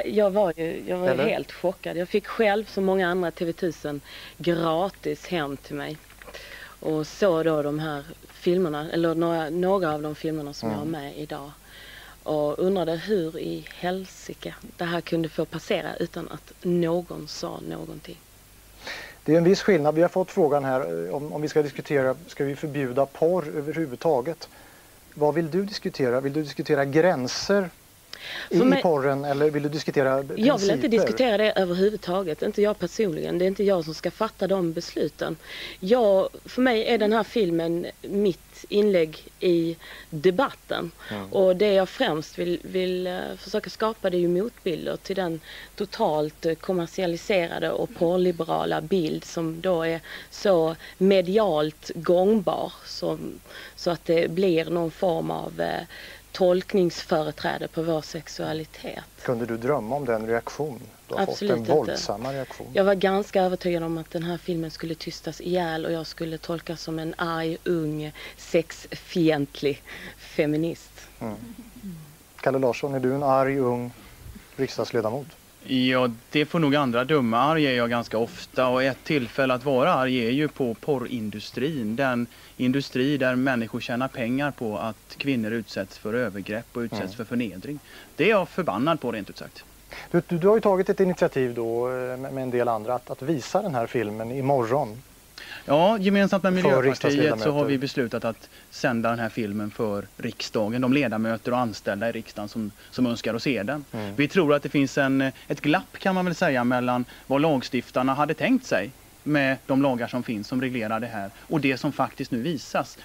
Jag var helt chockad. Jag fick själv, som många andra, TV1000 gratis hem till mig. Och så då de här filmerna, eller några av de filmerna som jag har med idag. Och undrade hur i helsike det här kunde få passera utan att någon sa någonting. Det är en viss skillnad. Vi har fått frågan här om vi ska diskutera, ska vi förbjuda porr överhuvudtaget? Vad vill du diskutera? Vill du diskutera gränser i porren eller vill du diskutera principer? Jag vill inte diskutera det överhuvudtaget, inte jag personligen. Det är inte jag som ska fatta de besluten. För mig är den här filmen mitt inlägg i debatten. Och det jag främst vill försöka skapa, det är ju motbilder till den totalt kommersialiserade och porrliberala bild som då är så medialt gångbar så att det blir någon form av tolkningsföreträde på vår sexualitet. Kunde du drömma om den reaktion? Du har Absolut fått en våldsamma reaktion. Jag var ganska övertygad om att den här filmen skulle tystas ihjäl och jag skulle tolkas som en arg, ung, sexfientlig feminist. Kalle Larsson, är du en arg, ung riksdagsledamot? Ja, det får nog andra döma. Arg är jag ganska ofta och ett tillfälle att vara arg är ju på porrindustrin. Den industri där människor tjänar pengar på att kvinnor utsätts för övergrepp och utsätts för förnedring. Det är jag förbannad på, rent ut sagt. Du har ju tagit ett initiativ då med en del andra att visa den här filmen imorgon. Ja, gemensamt med Miljöpartiet så har vi beslutat att sända den här filmen för riksdagen. De ledamöter och anställda i riksdagen som önskar att se den. Vi tror att det finns ett glapp, kan man väl säga, mellan vad lagstiftarna hade tänkt sig med de lagar som finns som reglerar det här och det som faktiskt nu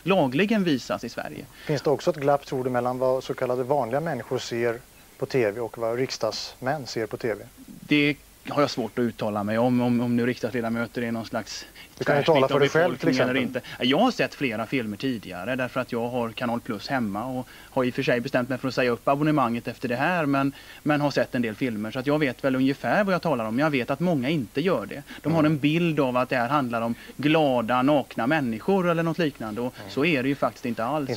lagligen visas i Sverige. Finns det också ett glapp, tror du, mellan vad så kallade vanliga människor ser på tv och vad riksdagsmän ser på tv? Det har jag svårt att uttala mig om nu riksdagsledamöter är någon slags... Du kan ju tala för dig själv till exempel. Eller inte. Jag har sett flera filmer tidigare därför att jag har Kanal Plus hemma och har i och för sig bestämt mig för att säga upp abonnemanget efter det här men har sett en del filmer så att jag vet väl ungefär vad jag talar om. Jag vet att många inte gör det. De har en bild av att det här handlar om glada, nakna människor eller något liknande och så är det ju faktiskt inte alls.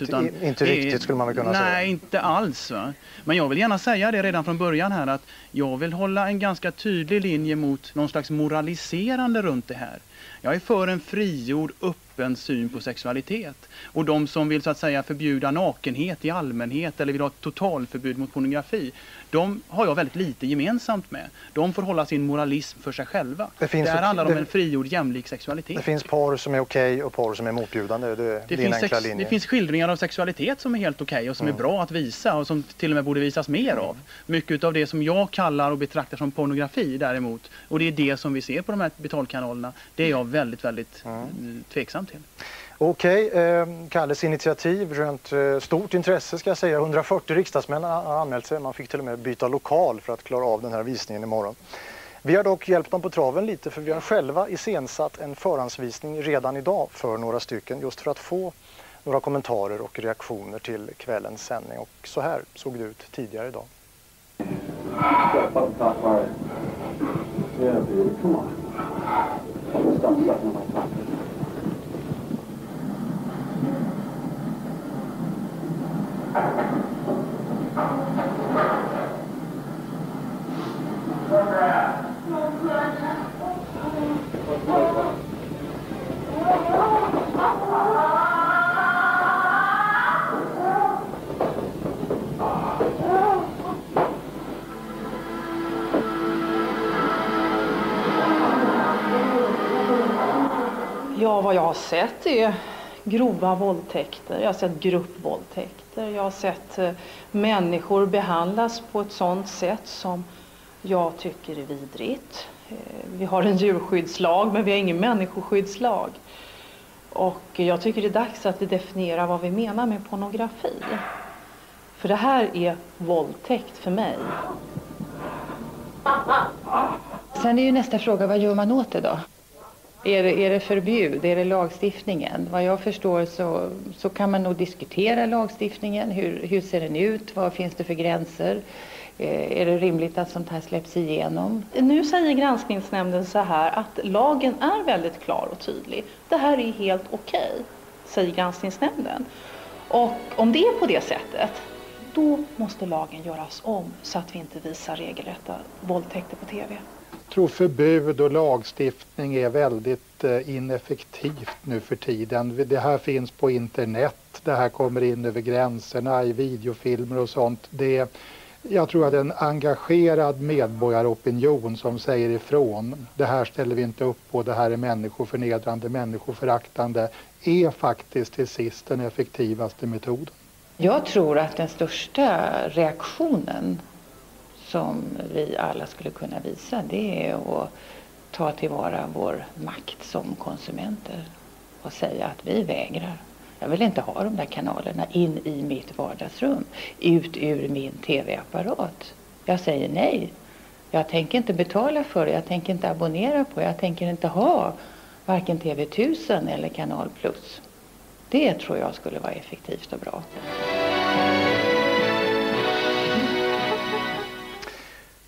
Inte riktigt skulle man väl kunna säga. Nej, inte alls. Va? Men jag vill gärna säga det redan från början här att jag vill hålla en ganska tydlig linje mot någon slags moraliserande runt det här. Jag är för en frigjord, öppen syn på sexualitet. Och de som vill så att säga förbjuda nakenhet i allmänhet eller vill ha ett totalförbud mot pornografi, de har jag väldigt lite gemensamt med. De får hålla sin moralism för sig själva. Det här handlar om en frigjord, jämlik sexualitet. Det finns porr som är okej och porr som är motbjudande. Det finns skildringar av sexualitet som är helt okej och som är bra att visa och som till och med borde visas mer av. Mycket av det som jag kallar och betraktar som pornografi däremot, och det är det som vi ser på de här betalkanalerna, det är jag väldigt, väldigt tveksam till. Okej, Kalles initiativ rönt stort intresse ska jag säga. 140 riksdagsmän har anmält sig. Man fick till och med byta lokal för att klara av den här visningen imorgon. Vi har dock hjälpt dem på traven lite för vi har själva iscensatt en förhandsvisning redan idag för några stycken just för att få några kommentarer och reaktioner till kvällens sändning. Och så här såg det ut tidigare idag. Ja, vad jag har sett är grova våldtäkter. Jag har sett gruppvåldtäkter. Jag har sett människor behandlas på ett sådant sätt som jag tycker är vidrigt. Vi har en djurskyddslag men vi har ingen människoskyddslag. Och jag tycker det är dags att vi definierar vad vi menar med pornografi. För det här är våldtäkt för mig. Sen är ju nästa fråga, vad gör man åt det då? Är det förbud? Är det lagstiftningen? Vad jag förstår så kan man nog diskutera lagstiftningen. Hur ser den ut? Vad finns det för gränser? Är det rimligt att sånt här släpps igenom? Nu säger granskningsnämnden så här att lagen är väldigt klar och tydlig. Det här är helt okej, säger granskningsnämnden. Och om det är på det sättet, då måste lagen göras om så att vi inte visar regelrätta våldtäkter på tv. Jag tror förbud och lagstiftning är väldigt ineffektivt nu för tiden. Det här finns på internet, det här kommer in över gränserna i videofilmer och sånt. Jag tror att en engagerad medborgaropinion som säger ifrån, det här ställer vi inte upp på, det här är människoförnedrande, människoföraktande, är faktiskt till sist den effektivaste metoden. Jag tror att den största reaktionen som vi alla skulle kunna visa, det är att ta tillvara vår makt som konsumenter och säga att vi vägrar. Jag vill inte ha de där kanalerna in i mitt vardagsrum, ut ur min tv-apparat. Jag säger nej. Jag tänker inte betala för det, jag tänker inte abonnera på det, jag tänker inte ha varken TV1000 eller Kanal Plus. Det tror jag skulle vara effektivt och bra.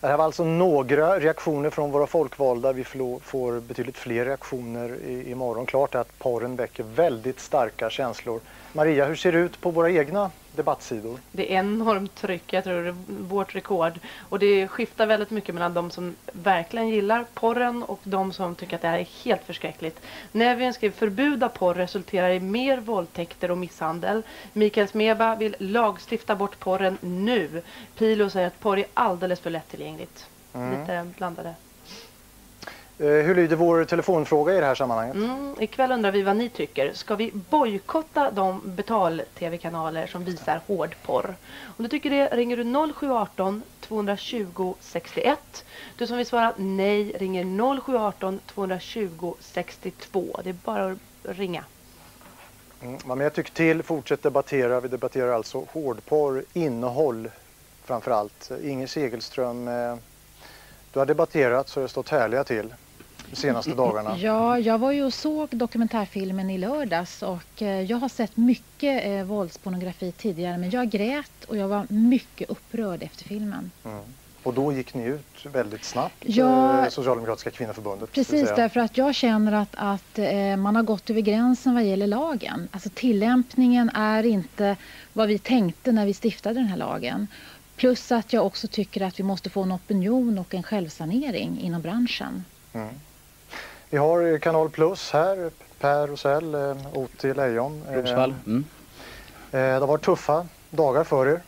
Det här var alltså några reaktioner från våra folkvalda. Vi får betydligt fler reaktioner imorgon. Klart är att porren väcker väldigt starka känslor. Maria, hur ser det ut på våra egna debattsidor? Det är enormt tryck, jag tror det är vårt rekord. Och det skiftar väldigt mycket mellan de som verkligen gillar porren och de som tycker att det här är helt förskräckligt. När vi skriver förbjuda porr resulterar i mer våldtäkter och misshandel. Mikael Smeba vill lagstifta bort porren nu. Pilo säger att porr är alldeles för lättillgängligt. Lite blandade. Hur lyder vår telefonfråga i det här sammanhanget? Ikväll undrar vi vad ni tycker. Ska vi bojkotta de betal-tv-kanaler som visar hårdporr? Om du tycker det ringer du 0718 220 61. Du som vill svara nej ringer 0718 220 62. Det är bara att ringa. Men jag tycker till, fortsätt debattera. Vi debatterar alltså hårdporr, innehåll framförallt. Inger Segelström, du har debatterat så det har stått härliga till de senaste dagarna. Ja, jag var ju och såg dokumentärfilmen i lördags och jag har sett mycket våldspornografi tidigare, men jag grät och jag var mycket upprörd efter filmen. Och då gick ni ut väldigt snabbt, Socialdemokratiska kvinnoförbundet. Precis, därför att jag känner att man har gått över gränsen vad gäller lagen. Alltså tillämpningen är inte vad vi tänkte när vi stiftade den här lagen. Plus att jag också tycker att vi måste få en opinion och en självsanering inom branschen. Vi har Kanal Plus här, Per Rosell, Oti Lejon. Det har varit tuffa dagar för er.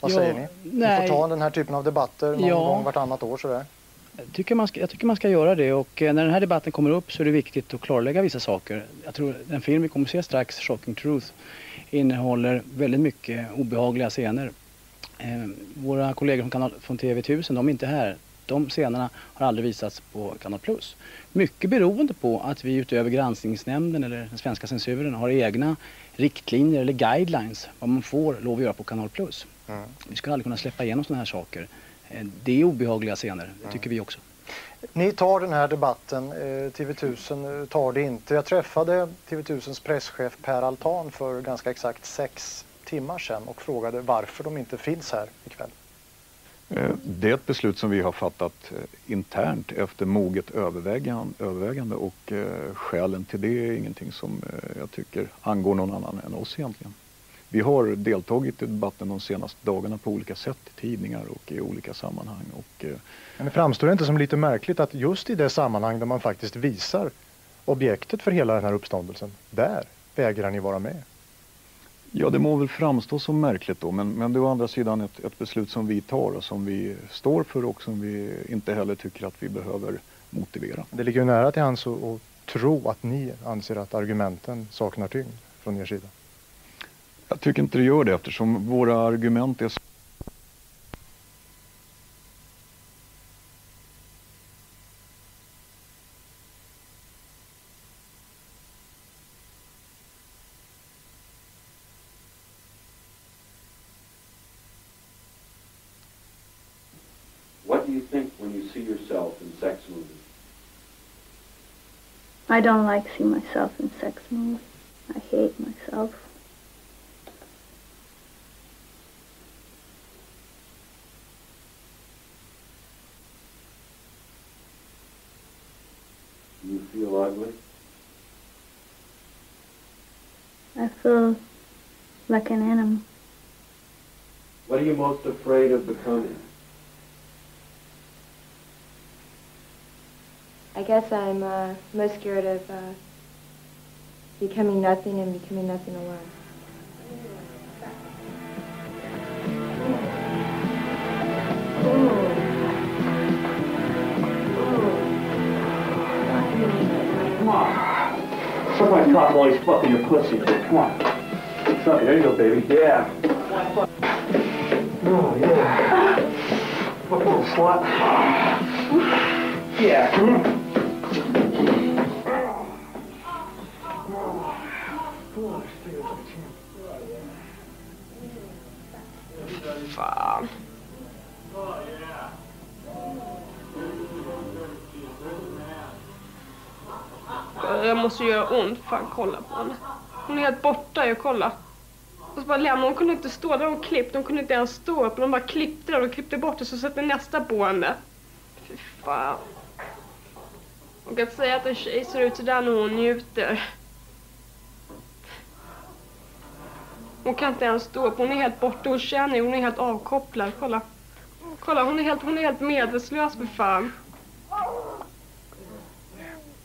Vad säger ni? Ni får ta den här typen av debatter någon gång vartannat år sådär. Jag tycker man ska göra det, och när den här debatten kommer upp så är det viktigt att klarlägga vissa saker. Jag tror den film vi kommer se strax, Shocking Truth, innehåller väldigt mycket obehagliga scener. Våra kollegor från TV1000, de är inte här. De scenerna har aldrig visats på Kanal Plus. Mycket beroende på att vi utöver granskningsnämnden eller den svenska censuren har egna riktlinjer eller guidelines vad man får lov att göra på Kanal Plus. Vi ska aldrig kunna släppa igenom sådana här saker. Det är obehagliga scener, det tycker vi också. Ni tar den här debatten, TV1000 tar det inte. Jag träffade TV1000s presschef Per Altan för ganska exakt 6 timmar sedan och frågade varför de inte finns här ikväll. Det är ett beslut som vi har fattat internt efter moget övervägande och skälen till det är ingenting som jag tycker angår någon annan än oss egentligen. Vi har deltagit i debatten de senaste dagarna på olika sätt i tidningar och i olika sammanhang. Men det framstår inte som lite märkligt att just i det sammanhang där man faktiskt visar objektet för hela den här uppståndelsen, där vägrar ni vara med? Ja, det må väl framstå som märkligt då, men det är å andra sidan ett beslut som vi tar och som vi står för och som vi inte heller tycker att vi behöver motivera. Det ligger ju nära till hands att tro att ni anser att argumenten saknar tyngd från er sida. Jag tycker inte det gör det eftersom våra argument är så... What do you think when you see yourself in sex movies? I don't like seeing myself in sex movies. I hate myself. Do you feel ugly? I feel like an animal. What are you most afraid of becoming? I guess I'm most scared of becoming nothing and becoming nothing alone. Come on. Suck my cock while he's fucking your pussy. Come on. Suck it. There you go, baby. Yeah. Oh, yeah. Fuck little slut. Yeah. Fan. Jag måste göra ont. Fan, kolla på henne. Hon är helt borta, jag kolla. Och så bara lämna. Hon kunde inte stå där hon klippt. Hon kunde inte ens stå upp. De bara klippte där och klippte bort det. Så satte nästa på henne. Fy fan. Hon kan säga att en tjej ser ut sådär när hon njuter. Hon kan inte ens stå upp. Hon är helt borta. Hon känner. Hon är helt avkopplad. Kolla. Kolla, hon är helt medvetslös för fan.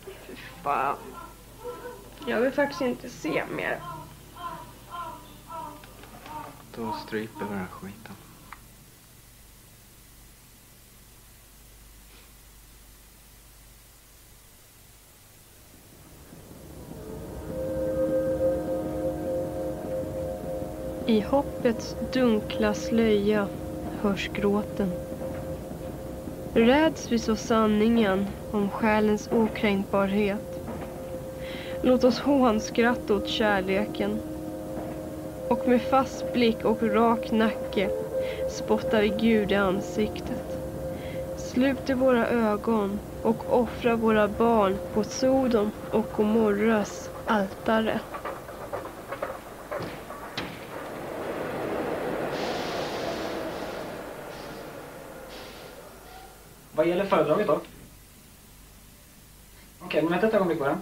Fy fan. Jag vill faktiskt inte se mer. Då stryper vi den här skiten. I hoppets dunkla slöja hörs gråten. Räds vi så sanningen om själens okränkbarhet. Låt oss hånskratta åt kärleken. Och med fast blick och rak nacke spottar vi Gud i ansiktet. Sluter våra ögon och offrar våra barn på Sodom och Gomorras altare. Vad gäller föredraget då? Okej, men vänta ett ögonblick bara.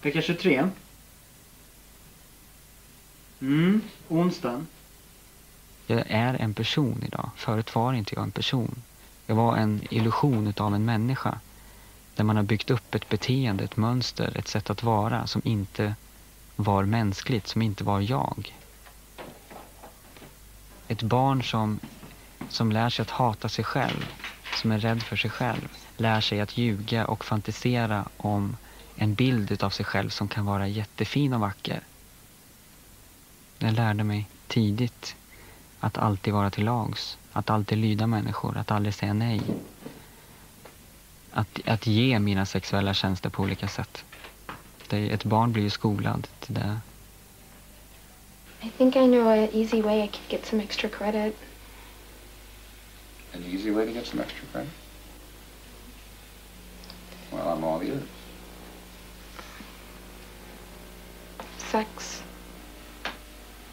Vecka 23. Onsdagen. Jag är en person idag. Förut var inte jag en person. Jag var en illusion utav en människa. Där man har byggt upp ett beteende, ett mönster, ett sätt att vara som inte var mänskligt, som inte var jag. Ett barn som lär sig att hata sig själv, som är rädd för sig själv, lär sig att ljuga och fantisera om en bild av sig själv som kan vara jättefin och vacker. Jag lärde mig tidigt att alltid vara till lags, att alltid lyda människor, att aldrig säga nej. Att ge mina sexuella tjänster på olika sätt. Ett barn blir ju skolad till det. I think I know an easy way I could get some extra credit. An easy way to get some extra credit? Well, I'm all ears. Sex.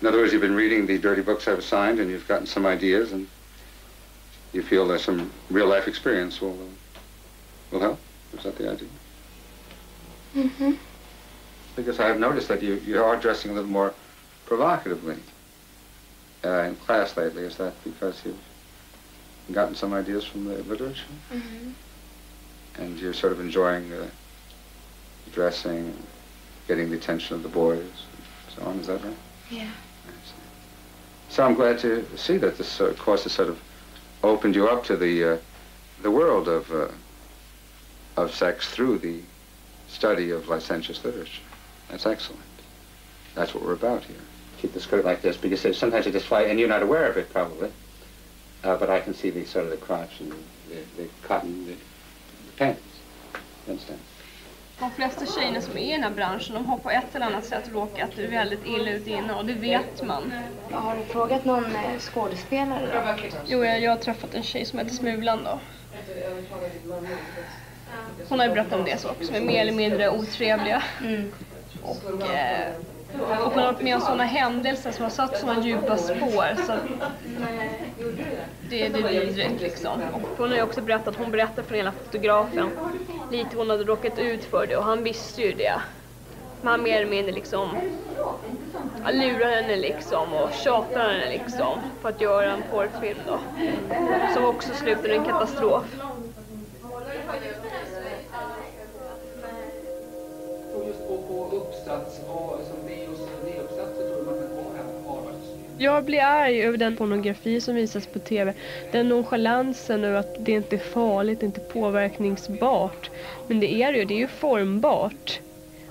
In other words, you've been reading the dirty books I've assigned, and you've gotten some ideas, and you feel that some real-life experience will help? Is that the idea? Mm-hmm. Because I've noticed that you are dressing a little more provocatively in class lately. Is that because you've gotten some ideas from the literature? Mm-hmm. And you're sort of enjoying dressing, getting the attention of the boys, and so on. Is that right? Yeah. So I'm glad to see that this course has sort of opened you up to the world of sex through the study of licentious literature. That's excellent. That's what we're about here. Keep the skirt like this because sometimes it just flies, and you're not aware of it probably. But I can see the sort of the crotch and the cotton, the panties. You understand? De flesta tjejerna som är i den här branschen, de har på ett eller annat sätt råkat väldigt illa ut innan, och det vet man. Har du frågat någon skådespelare då? Jo, jag har träffat en tjej som heter Smulan då. Hon har ju berättat om det så också, som är mer eller mindre otrevliga. Och hon har varit med om sådana händelser som har satt sådana djupa spår, så det är vidrigt liksom. Och hon har ju också berättat, hon berättar för hela fotografen lite hon hade råkat ut för det och han visste ju det. Men han mer eller mindre liksom lurar henne liksom och tjatar henne liksom på att göra en porrfilm då. Som också slutade i en katastrof. Och just på uppsats, som B-uppsatser tror man kan ha här. Jag blir arg över den pornografi som visas på tv. Den nonchalansen över att det inte är farligt, inte påverkningsbart. Men det är ju formbart.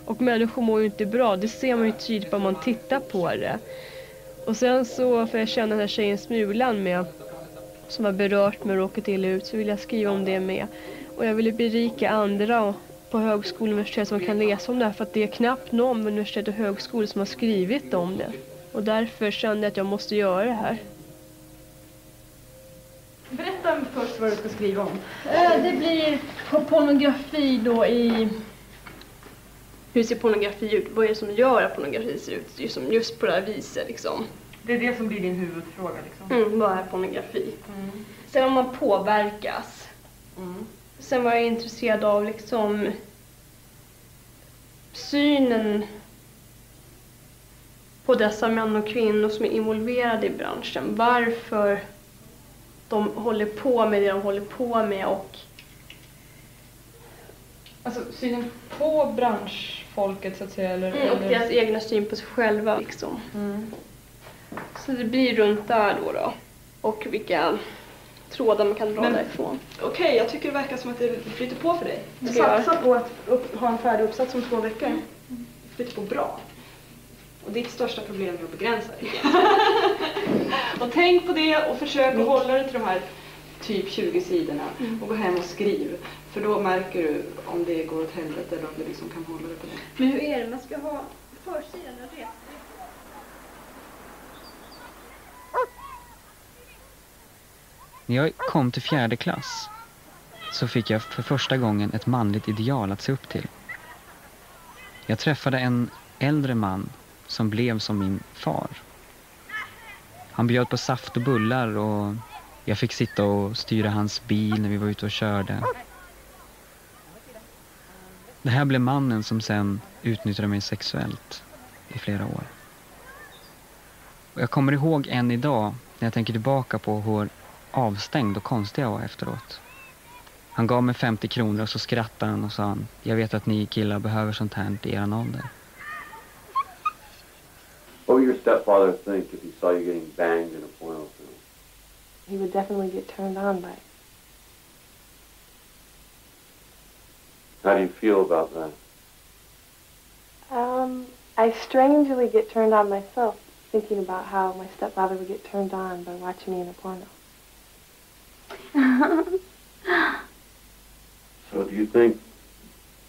Och människor mår ju inte bra. Det ser man ju tydligt om man tittar på det. Och sen så får jag känna den här tjejen Smulan med. Som har berört mig och råkat illa ut. Så vill jag skriva om det med. Och jag ville berika andra på högskola och universitet som kan läsa om det här. För att det är knappt någon universitet och högskola som har skrivit om det. Och därför kände jag att jag måste göra det här. Berätta först vad du ska skriva om. Det blir pornografi då i... Hur ser pornografi ut? Vad är det som gör att pornografi ser ut just på det här viset liksom? Det är det som blir din huvudfråga liksom? Vad är pornografi? Sen om man påverkas. Sen var jag intresserad av liksom synen på dessa män och kvinnor som är involverade i branschen. Varför de håller på med det de håller på med och... Alltså synen på branschfolket så att säga? Eller, och deras egna syn på sig själva liksom. Så det blir runt där då. Och vilka trådar man kan dra därifrån. Okej, jag tycker det verkar som att det flyter på för dig. Du satsar på att ha en färdig uppsats om 2 veckor. Flyter på bra. Och ditt största problem är att begränsa dig. Och tänk på det och försök att hålla dig till de här typ 20 sidorna. Och gå hem och skriv. För då märker du om det går åt helvete eller om du liksom kan hålla dig på det. Men hur är det? Man ska ha försidan och rätt. När jag kom till 4:e klass så fick jag för första gången ett manligt ideal att se upp till. Jag träffade en äldre man som blev som min far. Han bjöd på saft och bullar och jag fick sitta och styra hans bil när vi var ute och körde. Det här blev mannen som sen utnyttjade mig sexuellt i flera år. Och jag kommer ihåg än idag när jag tänker tillbaka på hur avstängd och konstig jag var efteråt. Han gav mig 50 kronor och så skrattade han och sa han, jag vet att ni killar behöver sånt här i er ålder. What would your stepfather think if he saw you getting banged in a porno film? He would definitely get turned on by it. How do you feel about that? I strangely get turned on myself, thinking about how my stepfather would get turned on by watching me in a porno. So do you think,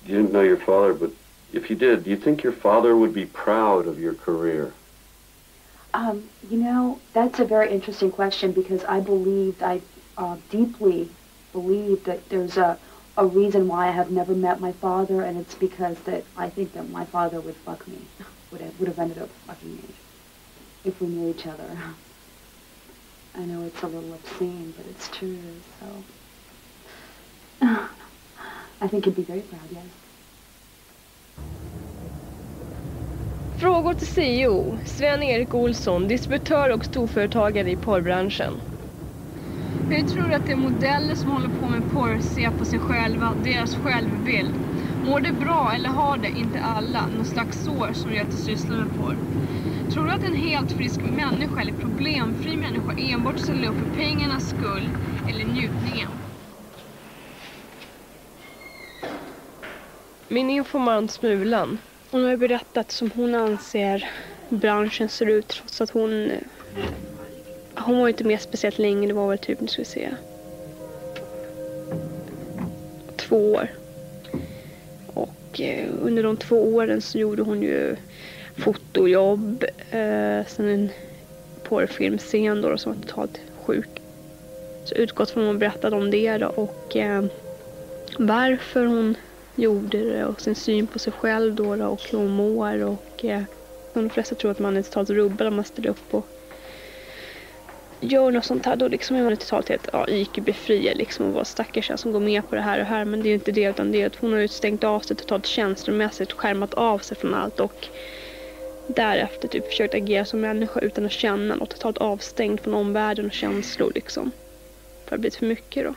you didn't know your father, but if you did, do you think your father would be proud of your career? You know, that's a very interesting question because I deeply believe that there's a reason why I have never met my father, and it's because that I think that my father would fuck me, would have ended up fucking me if we knew each other. I know it's a little obscene, but it's true, so I think he'd be very proud, yes. Frågor till CEO, Sven-Erik Olsson, distributör och storföretagare i porrbranschen. Hur tror du att de modeller som håller på med porr ser på sig själva, deras självbild? Mår det bra eller har det, inte alla, någon slags sår som gör att de sysslar med porr? Tror du att en helt frisk människa eller problemfri människa enbart ställer upp för pengarnas skull eller njutningen? Min informant Smulan, hon har berättat som hon anser branschen ser ut trots att hon var inte med speciellt länge, det var väl typ, nu ska vi se, 2 år. Och under de 2 åren så gjorde hon ju fotojobb, sen en porrfilmscen då som var totalt sjuk. Så utgått från hon berättade om det då och varför hon gjorde det och sin syn på sig själv då och hur hon mår och de flesta tror att man är totalt rubbad om man ställer upp gör något sånt här, då liksom är man totalt helt IQ-befriad liksom, och var stackars som går med på det här. Men det är ju inte det, utan det är att hon har ju stängt av sig totalt känslomässigt, skärmat av sig från allt och därefter typ försökt agera som människa utan att känna och totalt avstängd från omvärlden och känslor liksom. För det har blivit för mycket då.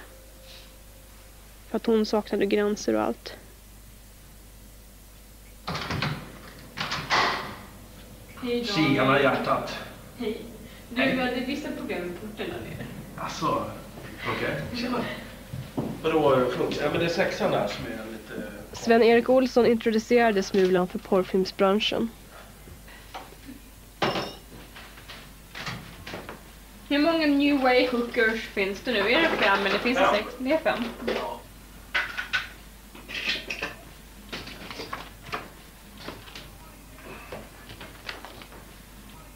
För att hon saknade gränser och allt. Tjena hjärtat. Hej. Du, det är vissa problem med porten där nere. Alltså, okej. Tjena. Vadå funkar? Ja, men det är sexan där som är lite... Sven-Erik Olsson introducerade Smulan för porrfilmsbranschen. Hur många New Way hookers finns det nu? Är det 5 eller finns det 6? Det är 5. Ja.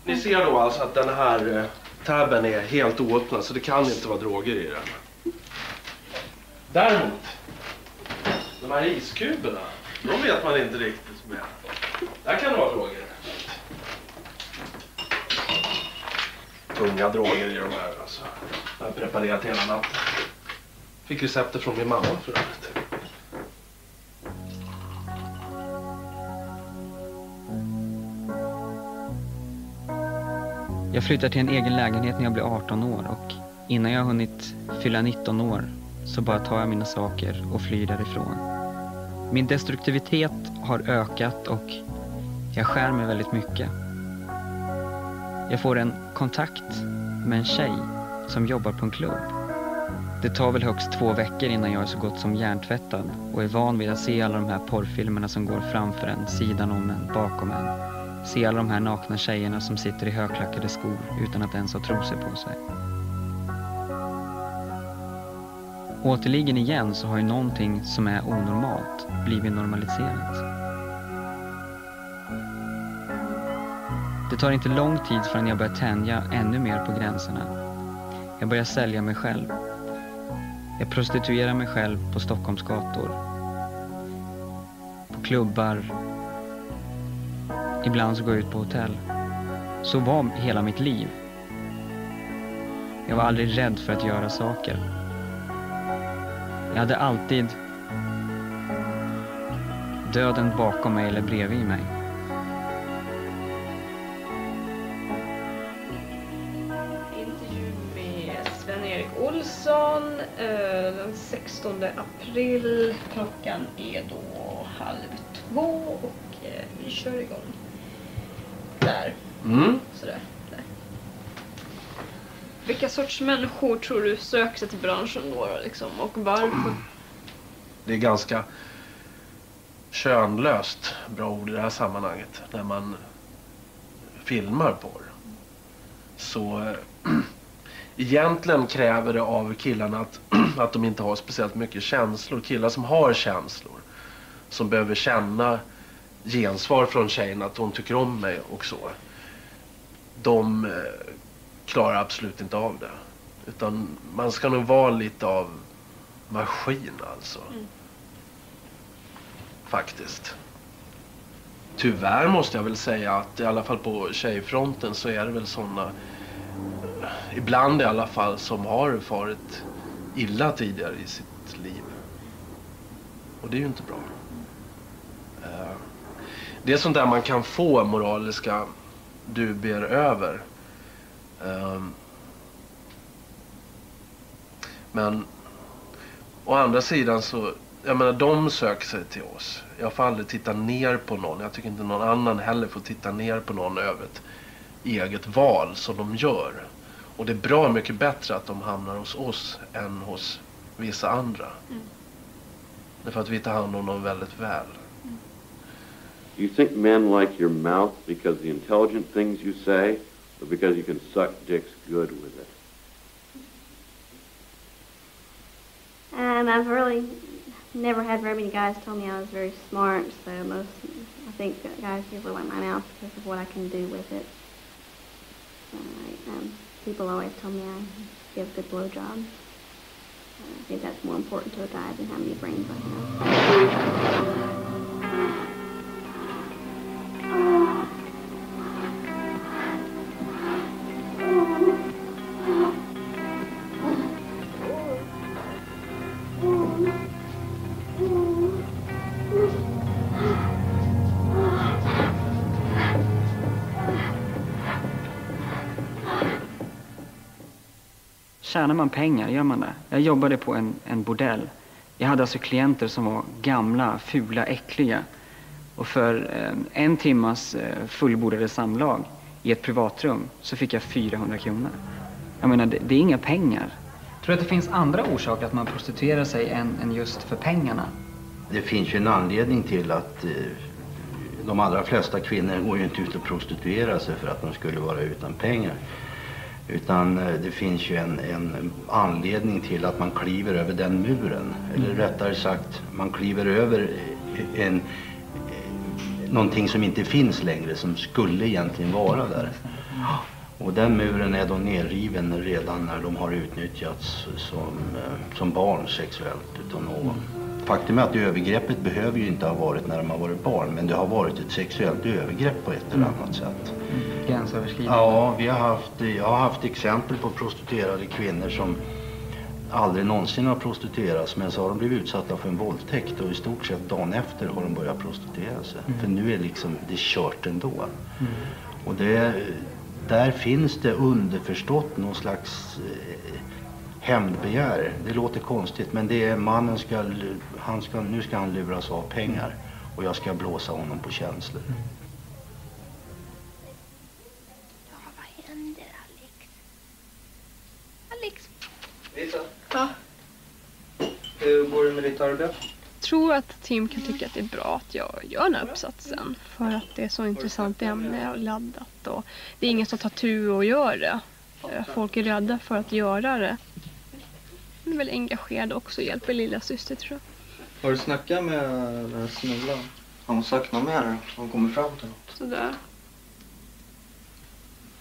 Ni ser då alltså att den här tabben är helt oöppnad, så det kan inte vara droger i den. Däremot, de här iskuberna, de vet man inte riktigt med. Där kan det vara droger. Tunga droger i de här alltså. Jag har preparerat hela natten. Fick receptet från min mamma för övrigt. Jag flyttar till en egen lägenhet när jag blir 18 år och innan jag har hunnit fylla 19 år så bara tar jag mina saker och flyr därifrån. Min destruktivitet har ökat och jag skär mig väldigt mycket. Jag får en kontakt med en tjej som jobbar på en klubb. Det tar väl högst 2 veckor innan jag är så gott som hjärntvättad och är van vid att se alla de här porrfilmerna som går framför en, sidan om en, bakom en. Se alla de här nakna tjejerna som sitter i högklackade skor utan att ens ha trosor på sig. Återligen igen så har ju någonting som är onormalt blivit normaliserat. Det tar inte lång tid förrän jag börjar tänja ännu mer på gränserna. Jag börjar sälja mig själv. Jag prostituerar mig själv på Stockholms gator. På klubbar. Ibland så går jag ut på hotell. Så var hela mitt liv. Jag var aldrig rädd för att göra saker. Jag hade alltid döden bakom mig eller bredvid mig. Intervju med Sven-Erik Olsson den 16 april. Klockan är då 1:30 och vi kör igång. Där. Sådär. Där. Vilka sorts människor tror du söker sig till branschen då liksom, och varför? Det är ganska könlöst, bra ord i det här sammanhanget, när man filmar porr. Så egentligen kräver det av killarna att de inte har speciellt mycket känslor. Killar som har känslor, som behöver känna gensvar från tjejen att hon tycker om mig och så. De klarar absolut inte av det. Utan man ska nog vara lite av maskin alltså. Faktiskt. Tyvärr måste jag väl säga att i alla fall på tjejfronten så är det väl sådana, ibland i alla fall, som har farit illa tidigare i sitt liv. Och det är ju inte bra. Det är sånt där man kan få moraliska dubier över. Men å andra sidan så, jag menar, de söker sig till oss. Jag får aldrig titta ner på någon. Jag tycker inte någon annan heller får titta ner på någon över ett eget val som de gör. Och det är bra mycket bättre att de hamnar hos oss än hos vissa andra. Därför att vi tar hand om dem väldigt väl. Do you think men like your mouth because of the intelligent things you say, or because you can suck dicks good with it? I've really never had very many guys tell me I was very smart, so I think that guys usually like my mouth because of what I can do with it. People always tell me I give good blowjobs. I think that's more important to a guy than how many brains I have. tjänar man pengar, gör man det. Jag jobbade på en bordell. Jag hade alltså klienter som var gamla, fula, äckliga. Och för 1 timmas fullbordade samlag i ett privatrum så fick jag 400 kronor. Jag menar, det är inga pengar. Tror du att det finns andra orsaker att man prostituerar sig än just för pengarna? Det finns ju en anledning till att de allra flesta kvinnor går ju inte ut och prostituerar sig för att de skulle vara utan pengar. Utan det finns ju en anledning till att man kliver över den muren. Eller rättare sagt, man kliver över någonting som inte finns längre, som skulle egentligen vara där. Och den muren är då nerriven redan när de har utnyttjats som barn sexuellt utav någon. Faktum är att övergreppet behöver ju inte ha varit när de har varit barn, men det har varit ett sexuellt övergrepp på ett eller annat sätt. Gränsöverskridande. Ja, jag har haft exempel på prostituerade kvinnor som aldrig någonsin har prostituerats, men så har de blivit utsatta för en våldtäkt och i stort sett dagen efter har de börjat prostituera sig. För nu är det kört ändå. Och där finns det underförstått någon slags hämndbegär. Det låter konstigt, men det är mannen nu ska han luras av pengar och jag ska blåsa honom på känslor. Vad händer, Alex? Alex? Lisa? Ja? Hur går det med ditt arbete? Jag tror att Tim kan tycka att det är bra att jag gör den här uppsatsen. För att det är så intressant ämne och laddat. Och det är ingen som tar tur att göra det. Folk är rädda för att göra det. Men är väl engagerad också, hjälper lilla syster, tror jag. Har du snackat med den här Smulan? Har hon sagt något mer? Har hon kommit fram till något? Sådär.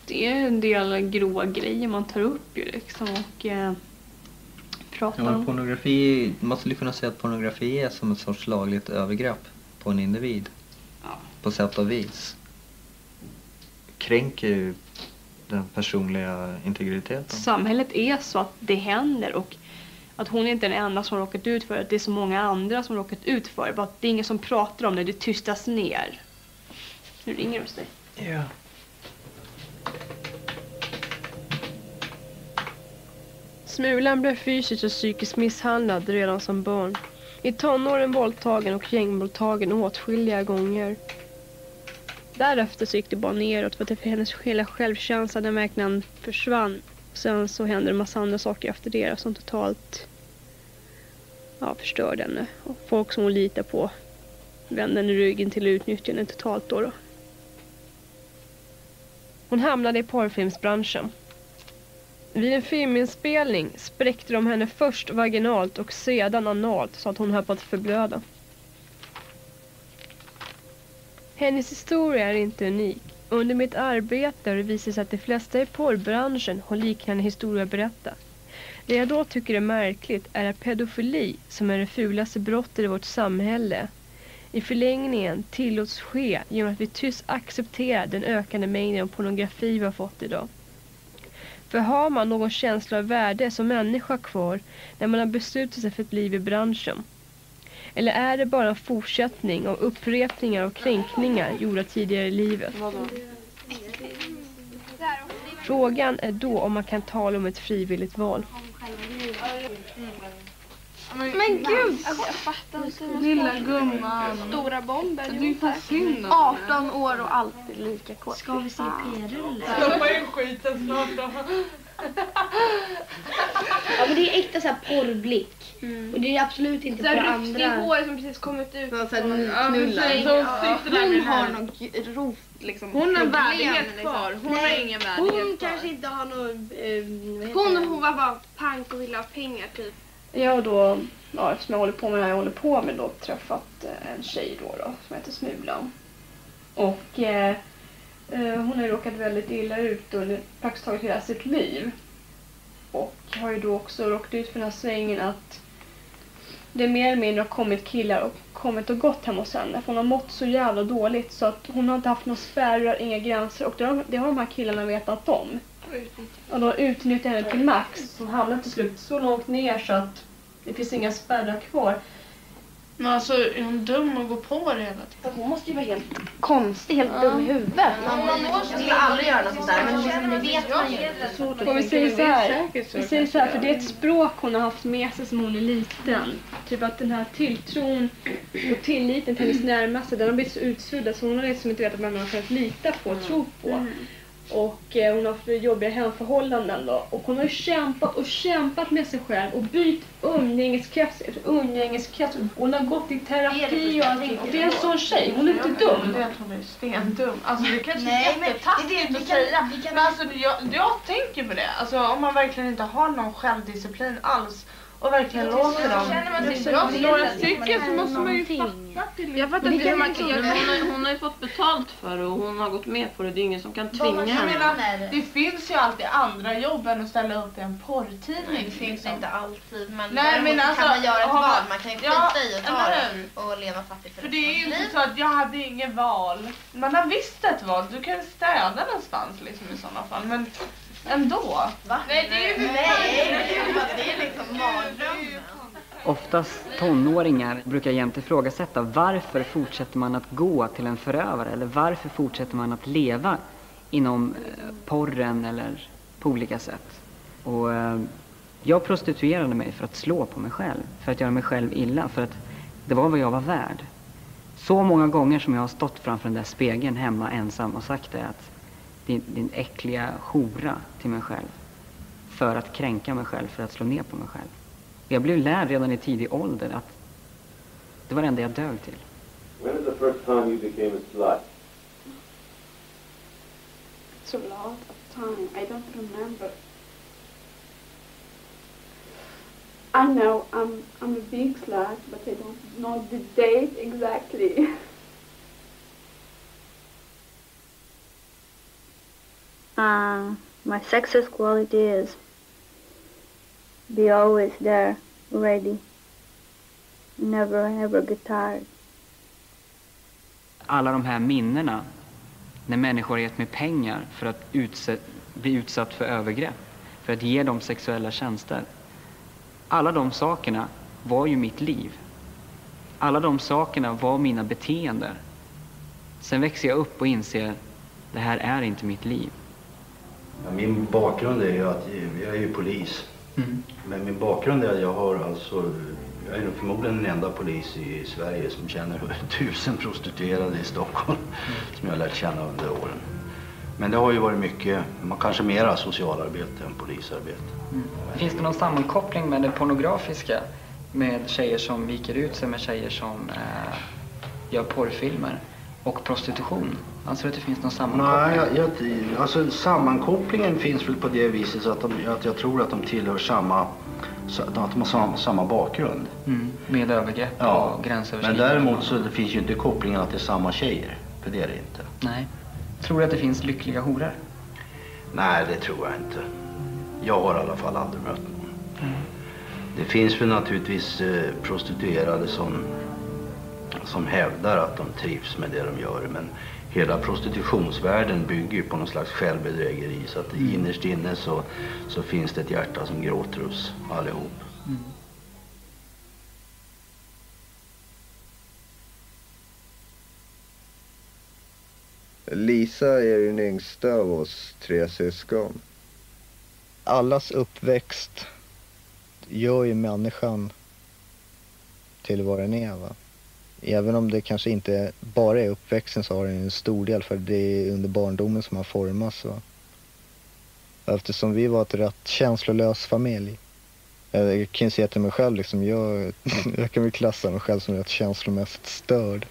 Det är en del grova grejer man tar upp ju liksom och pratar om. Pornografi, man skulle kunna säga att pornografi är som ett sorts lagligt övergrepp på en individ. Ja. På sätt och vis. Kränker ju den personliga integriteten. Samhället är så att det händer och att hon är inte den enda som råkat ut för det. Det är så många andra som råkat ut för det. Bara att det är ingen som pratar om det, det tystas ner. Nu ringer det hos dig. Ja. Smulan blev fysiskt och psykiskt misshandlad redan som barn. I tonåren våldtagen och gängvåldtagen åtskilliga gånger. Därefter så gick det bara neråt för att hennes hela självkänsla den verkligen försvann. Sen så hände en massa andra saker efter det som totalt förstörde henne. Och folk som hon litar på vände henne ryggen till utnyttjande totalt då. Hon hamnade i porrfilmsbranschen. Vid en filminspelning spräckte de henne först vaginalt och sedan analt så att hon höll på att förblöda. Hennes historia är inte unik. Under mitt arbete har det visat sig att de flesta i porrbranschen har liknande historia att berätta. Det jag då tycker är märkligt är att pedofili, som är det fulaste brottet i vårt samhälle, i förlängningen tillåts ske genom att vi tyst accepterar den ökande mängden av pornografi vi har fått idag. För har man någon känsla av värde som människa kvar när man har beslutat sig för ett liv i branschen? Eller är det bara en fortsättning av upprepningar och kränkningar gjorda tidigare i livet? Frågan är då om man kan tala om ett frivilligt val. Men gud! Jag fattar inte. Lilla gumman. Stora bomber. Det är ju för synd. 18 år och alltid lika kort. Ska vi se p-rulle? Stoppa in skiten snart då. Ja, men det är äkta så här porrblick. Och det är absolut inte för andra. Det är hår som precis kommit ut. Hon har något grovt liksom. Hon har värdighet kvar. Hon har ingen värdighet kvar. Hon kanske inte har någon... hon var bara pank och ville ha pengar typ. Jag har då, eftersom jag håller på med det här jag håller på med, då träffat en tjej då som heter Smulan. Och hon har råkat väldigt illa ut under praktiskt taget hela sitt liv. Och har ju då också råkat ut för den här svängen att det mer eller mindre har kommit killar och kommit och gått hemma hos henne. För hon har mått så jävla dåligt så att hon har inte haft några spärrar, inga gränser. Och det har de här killarna vetat om. Och då utnyttjar henne till max. Hon hamnar till slut så långt ner så att det finns inga spärrar kvar. Men alltså, är hon dum och går på det hela tiden? Hon måste ju vara helt konstig, helt dum i huvudet. Jag skulle aldrig göra något sånt där, men det vet man ju. Och vi säger så här, för det är ett språk hon har haft med sig som hon är liten. Typ att den här tilltron och tilliten till hennes närmaste, den har blivit så utsuddad så hon har liksom inte vetat vad man kan lita på och tro på. Och hon har haft jobbiga hemförhållanden då. Och hon har ju kämpat med sig själv och bytt umgängeskrets efter umgängeskrets. Hon har gått i terapi och allting. Och det är en sån tjej, hon är inte dum. Jag vet, hon är stendum. Alltså det kanske är jättetaskigt att säga. Men alltså jag tänker på det. Alltså om man verkligen inte har någon självdisciplin alls. Och verkligen låter dem. Jag slår några stycken så måste man ju fatta till. Jag fattar inte hur man kan göra. Hon har ju fått betalt för det och hon har gått med på det. Det är ingen som kan tvinga henne. Det finns ju alltid andra jobb än att ställa upp i en porrtidning. Nej, det finns inte alltid. Men nej, men alltså, kan man göra ett val. Man kan ju skita i och ta det och leva fattigt för det är ju inte så att jag hade inget val. Man har visst ett val. Du kan städa någonstans liksom i sådana fall. Men ändå. Va? Nej, det är ju det är liksom mardrömmen. Oftast tonåringar brukar jämt ifrågasätta varför fortsätter man att gå till en förövare eller varför fortsätter man att leva inom porren eller på olika sätt. Och jag prostituerade mig för att slå på mig själv, för att göra mig själv illa, för att det var vad jag var värd. Så många gånger som jag har stått framför den där spegeln hemma ensam och sagt det att din äckliga hora till mig själv. För att kränka mig själv, för att slå ner på mig själv. Jag blev lärd redan i tidig ålder att det var det enda jag dög till. When is the first time you became a slut? It's a lot of time. I don't remember. I know I'm a big slut, but I don't know the date exactly. My success quality is be always there, ready, never ever get tired. Alla de här minnena när människor har gett mig pengar för att bli utsatt för övergrepp, för att ge dem sexuella tjänster. Alla de sakerna var ju mitt liv. Alla de sakerna var mina beteenden. Sen växer jag upp och inser det här är inte mitt liv. Ja, min bakgrund är ju att jag är ju polis. Men min bakgrund är att jag är nog förmodligen den enda polis i Sverige som känner 1000 prostituerade i Stockholm som jag har lärt känna under åren. Men det har ju varit mycket, kanske mera socialarbete än polisarbete. Finns det någon sammankoppling med det pornografiska? Med tjejer som viker ut sig, med tjejer som gör porrfilmer och prostitution? Anser du att det finns någon sammankoppling? Nej, alltså sammankopplingen finns väl på det viset så att jag tror att de tillhör att de har samma bakgrund. Med övergrepp och gränsöverskridande. Men däremot så det finns ju inte kopplingen att det är samma tjejer, för det är det inte. Nej. Tror du att det finns lyckliga horor? Nej, det tror jag inte. Jag har i alla fall aldrig mött någon. Det finns väl naturligtvis prostituerade som hävdar att de trivs med det de gör, men hela prostitutionsvärlden bygger ju på någon slags självbedrägeri, så att innerst inne så finns det ett hjärta som gråter hos allihop. Lisa är den yngsta av oss 3 syskon. Allas uppväxt gör ju människan till vad den är, va? Även om det kanske inte bara är uppväxten så har den en stor del, för det är under barndomen som man formas. Va? Eftersom vi var ett rätt känslolös familj. Jag kan se till mig själv, liksom, jag kan väl klassa mig själv som rätt känslomässigt störd.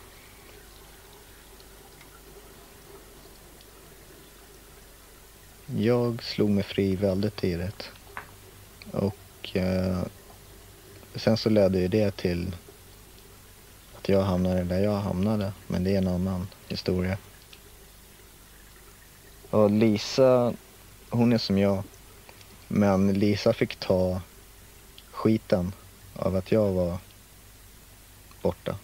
Jag slog mig fri väldigt tidigt. Och sen så ledde ju det till att jag hamnade där jag hamnade. Men det är en annan historia. Och Lisa, hon är som jag. Men Lisa fick ta skiten av att jag var borta.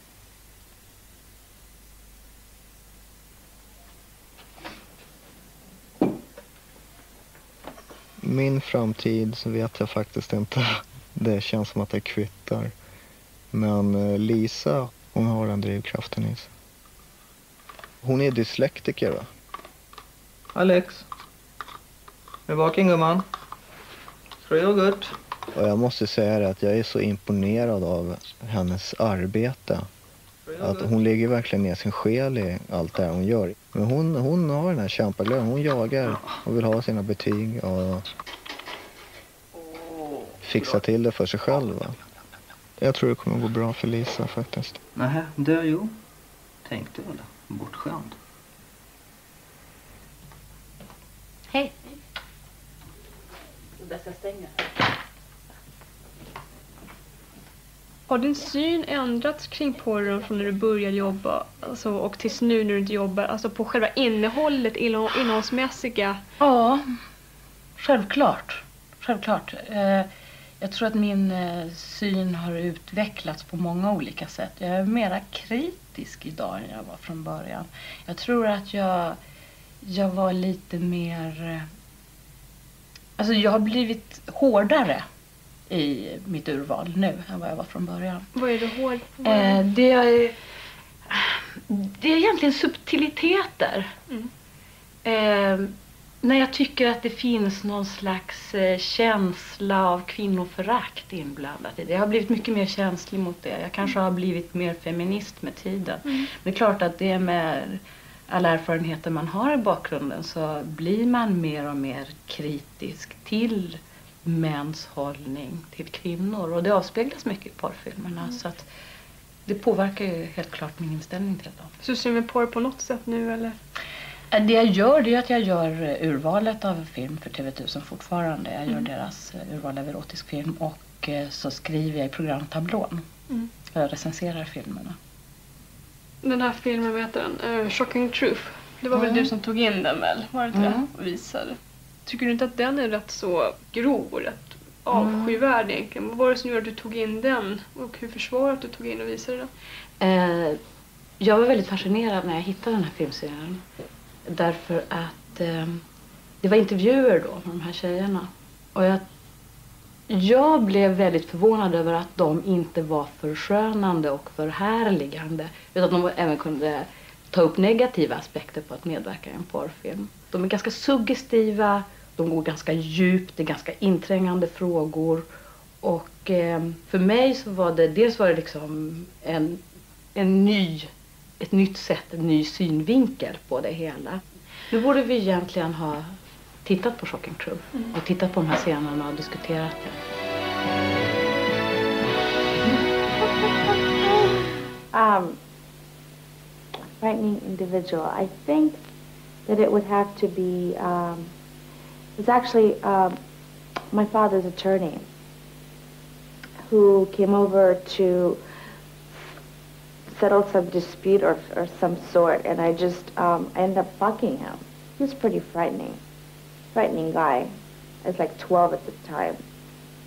Min framtid så vet jag faktiskt inte. Det känns som att det kvittar. Men Lisa, hon har den drivkraften i sig. Hon är dyslektiker, va? Alex. Är du vaken, gumman? Ska du yoghurt? Och jag måste säga det att jag är så imponerad av hennes arbete. Att hon lägger verkligen ner sin själ i allt det här hon gör. Men hon har den här kämpaglöden. Hon jagar och vill ha sina betyg och fixa till det för sig själv, va? Jag tror det kommer gå bra för Lisa faktiskt. Nähä, det jo. Tänkte väl. Bortskämd. Hej. Där ska jag stänga. Har din syn ändrats kring porren från när du började jobba och tills nu när du inte jobbar? Alltså på själva innehållet, innehållsmässiga? Ja, självklart. Självklart. Jag tror att min syn har utvecklats på många olika sätt. Jag är mera kritisk idag än jag var från början. Jag tror att jag var lite mer... Alltså jag har blivit hårdare i mitt urval nu än vad jag var från början. Vad är du hård på? Det är egentligen subtiliteter. När jag tycker att det finns någon slags känsla av kvinnoförakt inblandat i det. Jag har blivit mycket mer känslig mot det. Jag kanske har blivit mer feminist med tiden. Men det är klart att det med alla erfarenheter man har i bakgrunden så blir man mer och mer kritisk till mäns hållning till kvinnor. Och det avspeglas mycket i porrfilmerna. Så att det påverkar ju helt klart min inställning till dem. Så ser du med porr på något sätt nu eller? Det jag gör det är att jag gör urvalet av film för TV1000 fortfarande. Jag gör deras urval av erotisk film och så skriver jag i programtablån. Jag recenserar filmerna. Den här filmen, vad heter den? Shocking Truth. Det var väl du som tog in den väl? Var det inte det? Och visade. Tycker du inte att den är rätt så grov och rätt avskyvärd egentligen? Vad var det som gjorde att du tog in den? Och hur försvarar att du tog in och visade den? Jag var väldigt fascinerad när jag hittade den här filmserien. Därför att det var intervjuer då med de här tjejerna. Och jag blev väldigt förvånad över att de inte var förskönande och förhärligande. Utan att de även kunde ta upp negativa aspekter på att medverka i en porrfilm. De är ganska suggestiva, de går ganska djupt, det är ganska inträngande frågor. Och för mig så var det, dels var det liksom ett nytt sätt, en ny synvinkel på det hela. Nu borde vi egentligen ha tittat på Shocking Truth och tittat på de här scenerna och diskuterat det. Frightening individual. I think that it would have to be, it's actually my father's attorney who came over to settle some dispute or some sort, and I ended up fucking him. He was pretty frightening guy. I was like 12 at the time,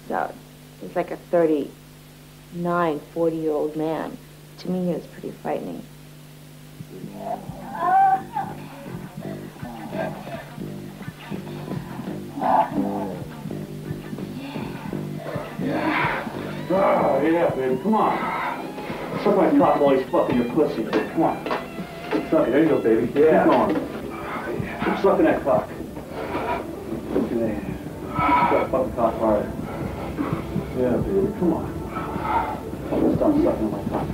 so he was like a 39, 40-year-old man. To me, he was pretty frightening. Oh, yeah, baby, come on. Suck my cock while he's fucking your pussy. Come on. Suck it. There you go, baby. Yeah. Keep going. Keep sucking that cock. Okay. Suck that fucking cock hard. Yeah, baby. Come on. Fucking stop sucking my cock.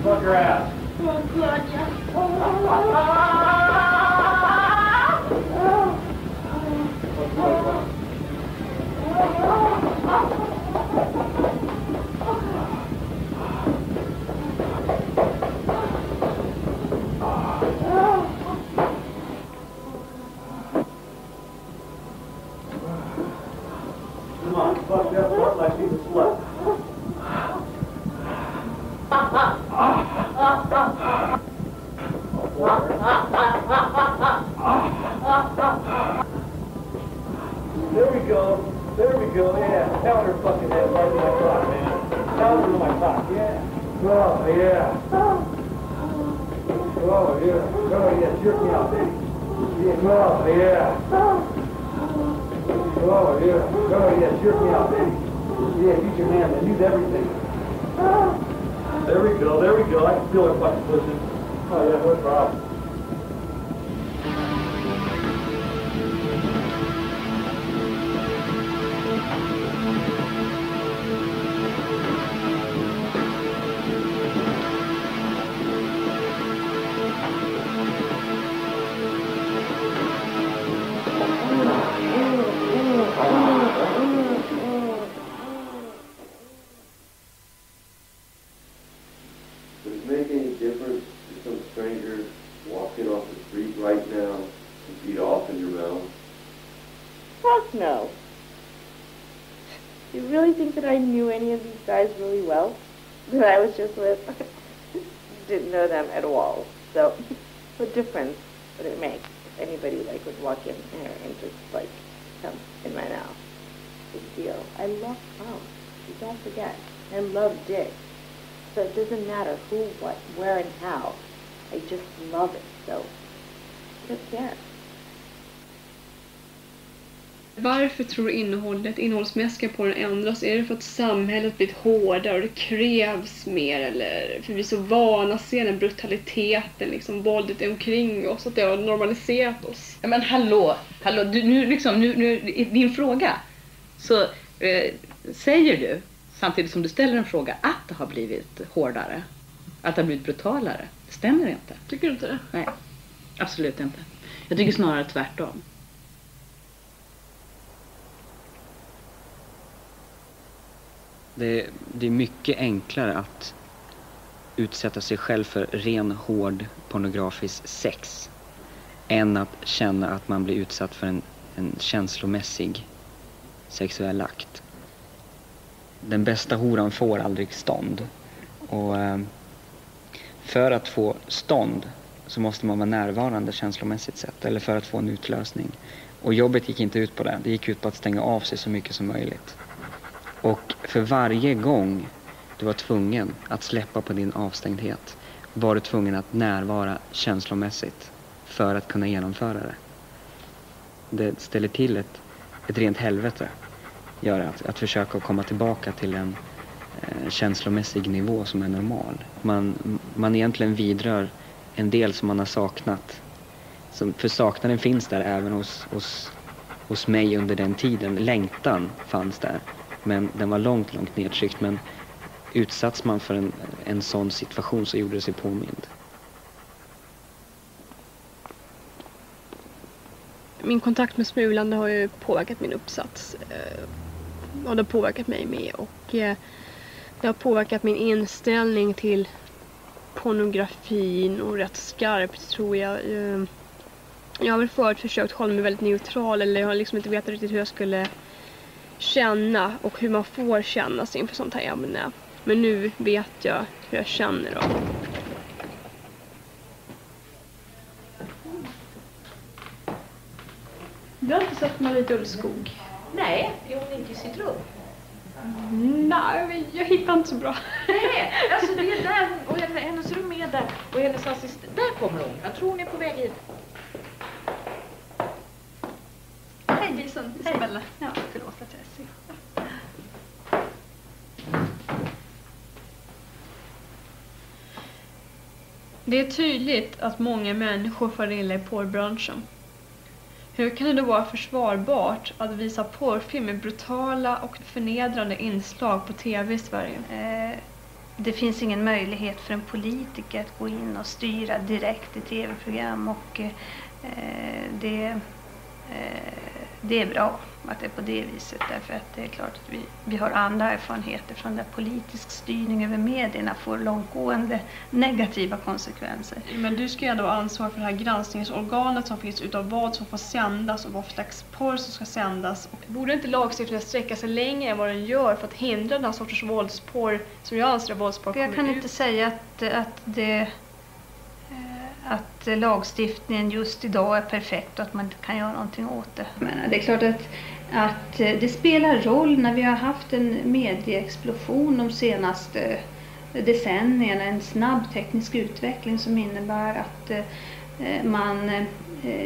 Fuck your ass. Oh, God, yeah. Come on, fuck that butt like she's a slut. There we go. There we go, yeah. Pound her fucking head right in my cock, man. Pound her in my cock, yeah. Oh, yeah. Oh, yeah. Oh, yeah. Jerk me out, baby. Yeah, oh, yeah. Oh, yeah. Oh, yeah. Jerk me out, baby. Yeah, use your hand, man. Use everything. There we go. There we go. I can feel her fucking pushing. Oh, yeah. No problem. Does it make any difference if some stranger walking off the street right now and feet off in your mouth? Fuck no. You really think that I knew any of these guys really well? That I was just with? Didn't know them at all. So, what difference would it make if anybody like would walk in here and just like come in my mouth? Big deal. I love clowns. You don't forget. I love dick. So it doesn't matter who, what, where, and how. I just love it. So, I don't care. Varför tror du innehållsmässiga på den ändras? Är det för att samhället blir hårdare och det krävs mer? Eller för vi är så vana att se den brutaliteten, liksom våldet omkring oss, att det har normaliserat oss? Ja, men hallå, du, nu din fråga. Så säger du, samtidigt som du ställer en fråga, att det har blivit hårdare? Att det har blivit brutalare? Det stämmer inte. Tycker du inte det? Nej, absolut inte. Jag tycker snarare tvärtom. Det är mycket enklare att utsätta sig själv för ren, hård, pornografisk sex än att känna att man blir utsatt för en känslomässig sexuell akt. Den bästa horan får aldrig stånd. Och för att få stånd så måste man vara närvarande känslomässigt sett, eller för att få en utlösning. Och jobbet gick inte ut på det. Det gick ut på att stänga av sig så mycket som möjligt. Och för varje gång du var tvungen att släppa på din avstängdhet var du tvungen att närvara känslomässigt för att kunna genomföra det. Det ställer till ett rent helvete. Gör att försöka komma tillbaka till en känslomässig nivå som är normal. Man egentligen vidrör en del som man har saknat. För saknaden finns där även hos mig under den tiden. Längtan fanns där. Men den var långt nedtryckt. Men utsatts man för en sån situation så gjorde det sig påmind. Min kontakt med smulande har ju påverkat min uppsats. Och det har påverkat mig med. Och det har påverkat min inställning till pornografin och rätt skarpt, tror jag. Jag har väl förut försökt hålla mig väldigt neutral, eller jag har liksom inte vetat riktigt hur jag skulle känna och hur man får känna sig inför sånt här ämne. Men nu vet jag hur jag känner då. Du har inte sett Marie Ullskog? Nej, är hon inte i sitt rum? Nej, jag hittar inte så bra. Nej, alltså det är där hon, och hennes rum är där. Och hennes assistent, där kommer hon. Jag tror hon är på väg hit. Hej Jason, Isabella. Ja, förlåt att jag är sen. Det är tydligt att många människor får illa i porrbranschen. Hur kan det då vara försvarbart att visa porrfilm med brutala och förnedrande inslag på tv i Sverige? Det finns ingen möjlighet för en politiker att gå in och styra direkt i tv-program, och det är bra att det är på det viset, därför att det är klart att vi har andra erfarenheter från där politisk styrning över medierna får långtgående negativa konsekvenser. Men du ska ju ändå ha ansvar för det här granskningsorganet som finns utav vad som får sändas och vad för slags porr som ska sändas. Och borde inte lagstiftningen sträcka sig längre än vad den gör för att hindra den här sorters våldsporr som jag anser är våldsporr? Jag kan inte säga att lagstiftningen just idag är perfekt och att man inte kan göra någonting åt det. Men det är klart att det spelar roll när vi har haft en medieexplosion de senaste decennierna en snabb teknisk utveckling som innebär att man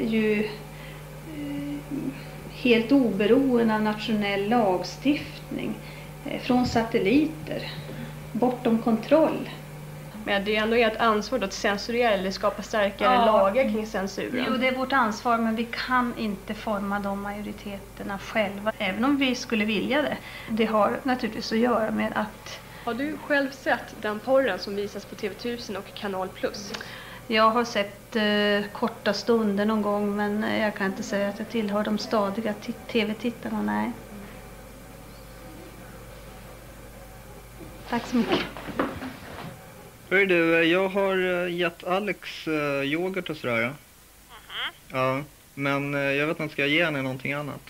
ju helt oberoende av nationell lagstiftning från satelliter, bortom kontroll. Men det är ändå ert ansvar att censurera eller skapa starkare lagar kring censuren. Jo, det är vårt ansvar, men vi kan inte forma de majoriteterna själva, även om vi skulle vilja det. Det har naturligtvis att göra med att... Har du själv sett den porren som visas på TV1000 och Kanal Plus? Jag har sett korta stunder någon gång, men jag kan inte säga att jag tillhör de stadiga TV-tittarna, nej. Tack så mycket. Hör du, jag har gett Alex yoghurt och sådär. Ja, men jag vet inte, ska jag ge henne någonting annat?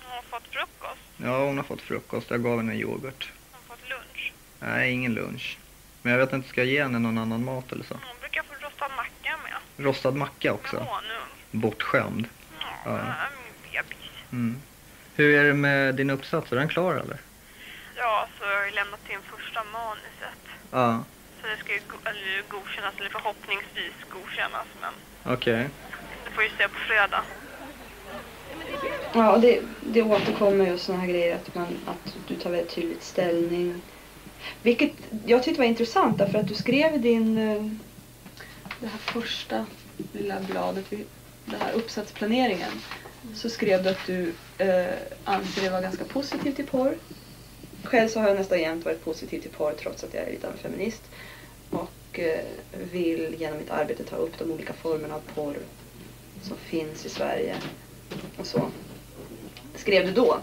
Hon har fått frukost. Ja, hon har fått frukost. Jag gav henne yoghurt. Hon har fått lunch. Nej, ingen lunch. Men jag vet inte, ska jag ge henne någon annan mat eller så? Hon brukar få rostad macka med. Rostad macka också? Med honung. Bortskämd. Ja, min bebis. Mm. Hur är det med din uppsats? Är den klar eller? Ja, så har jag lämnat in första manuset. Ja. Så det ska ju godkännas, eller förhoppningsvis godkännas, men... Okej. Det får ju se på fredag. Ja, det återkommer ju såna här grejer att du tar väldigt tydligt ställning. Vilket jag tyckte var intressant, därför att du skrev det här första lilla bladet, den här uppsatsplaneringen, så skrev du att du anser det vara ganska positiv till porr. Själv så har jag nästan jämt varit positiv till porr trots att jag är lite av en feminist. Och vill genom mitt arbete ta upp de olika formerna av porr som finns i Sverige. Och så skrev du då.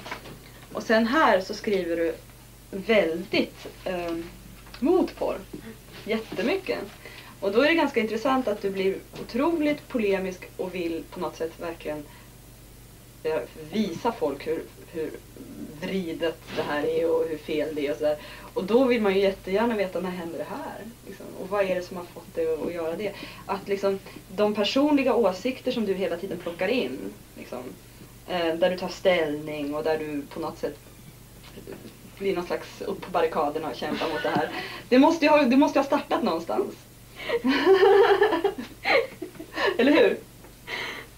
Och sen här så skriver du väldigt mot porr. Jättemycket. Och då är det ganska intressant att du blir otroligt polemisk och vill på något sätt verkligen visa folk hur vridet det här är och hur fel det är och sådär. Och då vill man ju jättegärna veta, när händer det här? Liksom. Och vad är det som har fått dig att göra det? Att liksom, de personliga åsikter som du hela tiden plockar in, liksom, där du tar ställning och där du på något sätt blir någon slags upp på barrikaderna och kämpar mot det här. Det måste ha startat någonstans. Eller hur?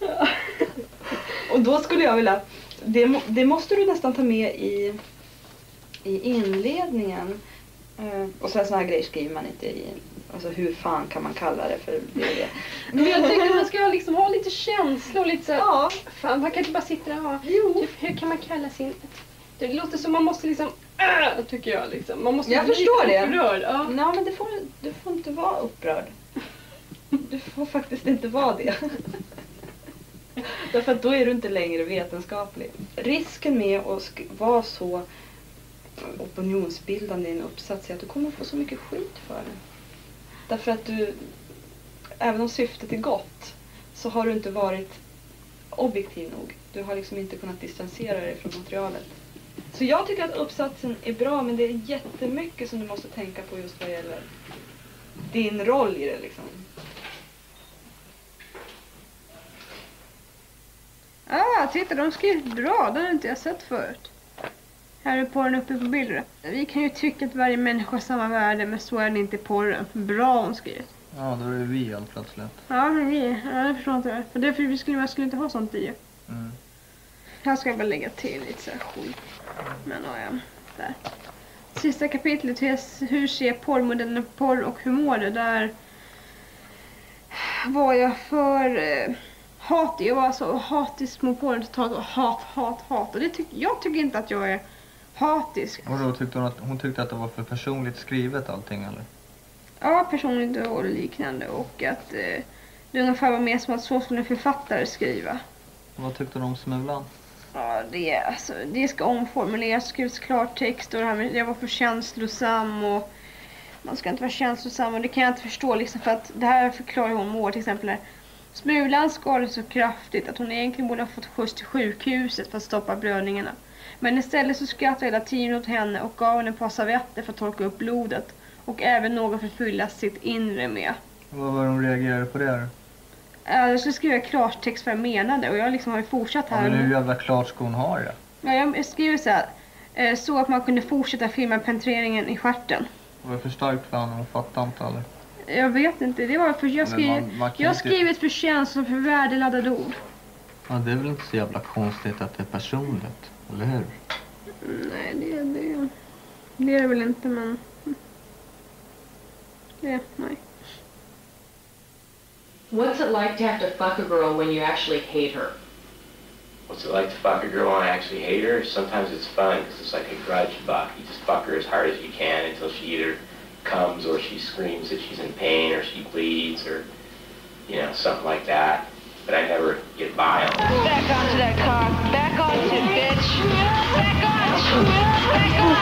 Ja. Och då skulle jag vilja... Det måste du nästan ta med i inledningen. Och sen såna här grejer skriver man inte i. Alltså hur fan kan man kalla det för det? Men jag tycker att man ska liksom ha lite känsla och lite så här, ja. Fan, man kan inte bara sitta där och ha... Typ, hur kan man kalla sin... Det låter som man måste liksom... tycker jag liksom. Man måste jag förstår det. Upprörd. Ja. Nej, men du får inte vara upprörd. Du får faktiskt inte vara det. Därför att då är du inte längre vetenskaplig. Risken med att vara så opinionsbildande i en uppsats är att du kommer få så mycket skit för det. Därför att du, även om syftet är gott, så har du inte varit objektiv nog. Du har liksom inte kunnat distansera dig från materialet. Så jag tycker att uppsatsen är bra, men det är jättemycket som du måste tänka på just vad gäller din roll i det liksom. Titta, de skrivit bra. Det har inte jag sett förut. Här är porren uppe på bilder. Vi kan ju tycka att varje människa har samma värde, men så är det inte i porren. Bra hon skrivit. Ja, då är det vi helt plötsligt. Ja, vi. Ja, jag förstår inte det. För därför man skulle inte ha sånt i. Mm. Jag ska bara lägga till lite så här skit. Men ja, där. Sista kapitlet, hur ser porrmodellen på porr och hur mår det? Där var jag för hatig. Jag var så hatisk mot porren totalt och hat. Och jag tycker inte att jag är hatisk. Och då tyckte hon tyckte att det var för personligt skrivet allting, eller? Ja, personligt och liknande. Och att det ungefär var mer som att så skulle en författare skriva. Och vad tyckte de om Smulan? Ja, det ska omformuleras, skrivs klartext och det här med, jag var för känslosam och man ska inte vara känslosam och det kan jag inte förstå liksom, för att det här förklarar hon mår till exempel där. Smulan skadade så kraftigt att hon egentligen borde ha fått skjuts till sjukhuset för att stoppa blödningarna. Men istället så skrattade hela tiden åt henne och gav henne ett par servetter för att torka upp blodet och även något för att fylla sitt inre med. Vad var de reagerade på det? Jag skulle skriva klartext för jag menade och jag liksom har ju fortsatt här. Ja, men hur jävla klart ska hon ha det? Ja, jag skriver så här. Så att man kunde fortsätta filma penetreringen i stjärten. Var det för starkt för honom? Jag fattar inte heller. Jag vet inte, det var för jag har skrivit för känslor, för värdeladdade ord. Ja, det är väl inte så jävla konstigt att det är personligt, eller hur? Nej, det är det väl inte, men... Nej. What's it like to have to fuck a girl when you actually hate her? What's it like to fuck a girl when I actually hate her? Sometimes it's fun because it's like a grudge fuck. You just fuck her as hard as you can until she either comes or she screams that she's in pain or she bleeds or, you know, something like that. But I never get violent. Back onto that car. Back onto it, bitch. Back on. Back on.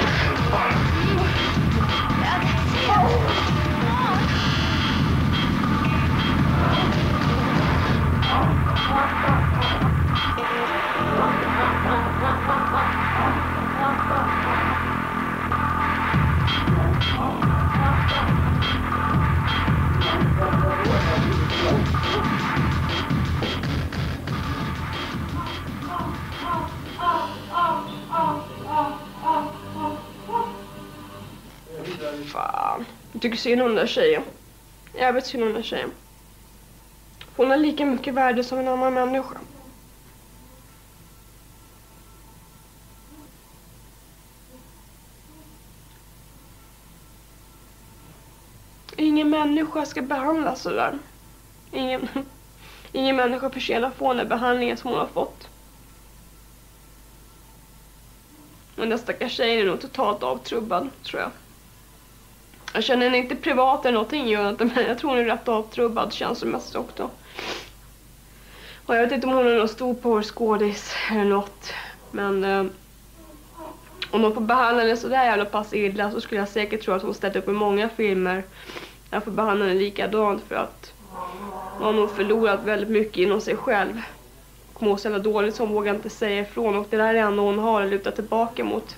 Fan. Jag tycker synd om den där tjejen. Jävligt synd om den där tjejen. Hon har lika mycket värde som en annan människa. Ingen människa ska behandlas sådär. Ingen människa förtjänar att få den behandlingen som hon har fått. Men den stackars tjejen är nog totalt avtrubbad, tror jag. Jag känner henne inte privat eller någonting, men jag tror hon är rätt avtrubbad känslomässigt också. Och jag vet inte om hon är någon stor porrskådis eller något. Men om hon får behandla henne sådär jävla pass illa så skulle jag säkert tro att hon ställt upp i många filmer. Jag får behandla henne likadant för att hon har nog förlorat väldigt mycket inom sig själv. Kommer hon så jävla dåligt så hon vågar inte säga ifrån. Och det där är det enda hon har att luta tillbaka mot.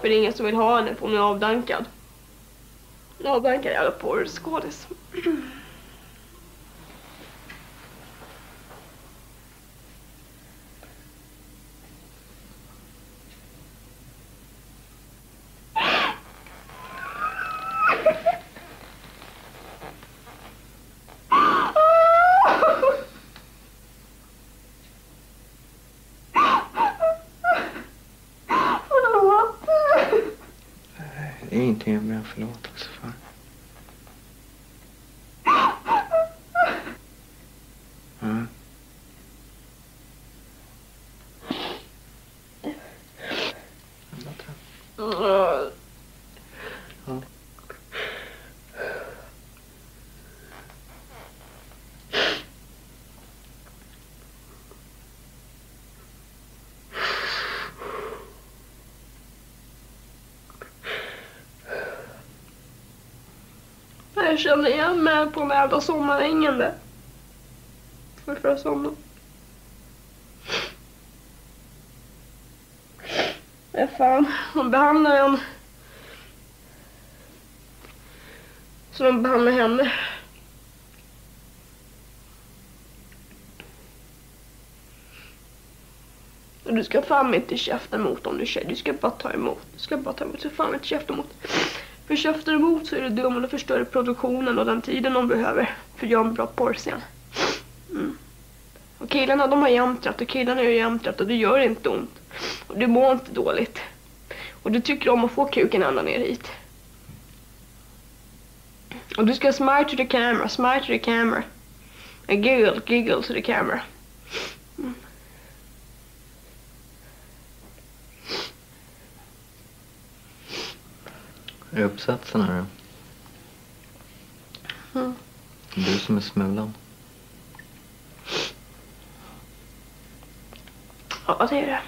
För det är ingen som vill ha henne för hon är avdankad. Avdankad jävla porrskådis. Det är ingenting jag behöver förlåtelse för. Ja. Ja. Jag känner igen mig på den jävla sommarängen där. Förra sommaren. Ja, fan, de behandlar en så de behandlar henne. Och du ska fan inte käfta emot om du tjej. Du ska bara ta emot. Du ska bara ta emot. Du ska fan inte käfta emot. För käftar emot så är det dumt och då förstör produktionen och den tiden de behöver för att göra en bra porrscen. Och killarna de har jämtrat och killarna gör jämtrat och det gör inte ont. Och du mår inte dåligt. Och du tycker om att få kuken ända ner hit. Och du ska smile to the camera, smile to the camera. And giggle to the camera. Är uppsatsen här då? Du som är smulan. Ja, det är det.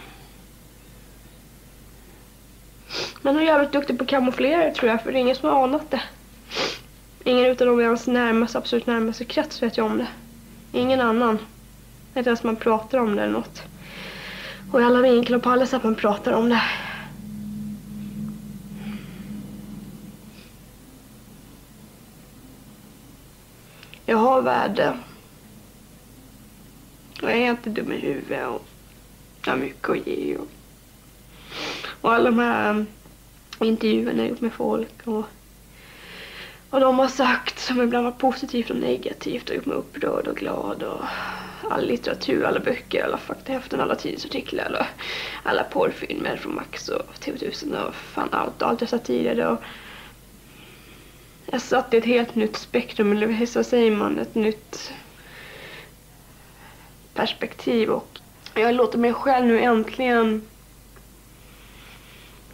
Men hon är jävligt duktig på kamouflera tror jag, för det är ingen som har anat det. Ingen utav dem i hans närmaste, absolut närmaste krets vet jag om det. Ingen annan. Inte ens man pratar om det eller något. Och i alla vinklar och på alla sätt man pratar om det. Jag har värde. Jag är inte dum i huvudet och jag har mycket att ge. Och alla de här intervjuerna jag gjort med folk och Och de har sagt, som ibland varit positivt och negativt, och gjort mig upprörd och glad, och all litteratur, alla böcker, alla faktahäften, alla tidningsartiklar och alla porrfilmer från Max och TV1000 och fan allt jag satt tidigare. Och jag satt i ett helt nytt spektrum, eller så säger man, ett nytt perspektiv, och jag låter mig själv nu äntligen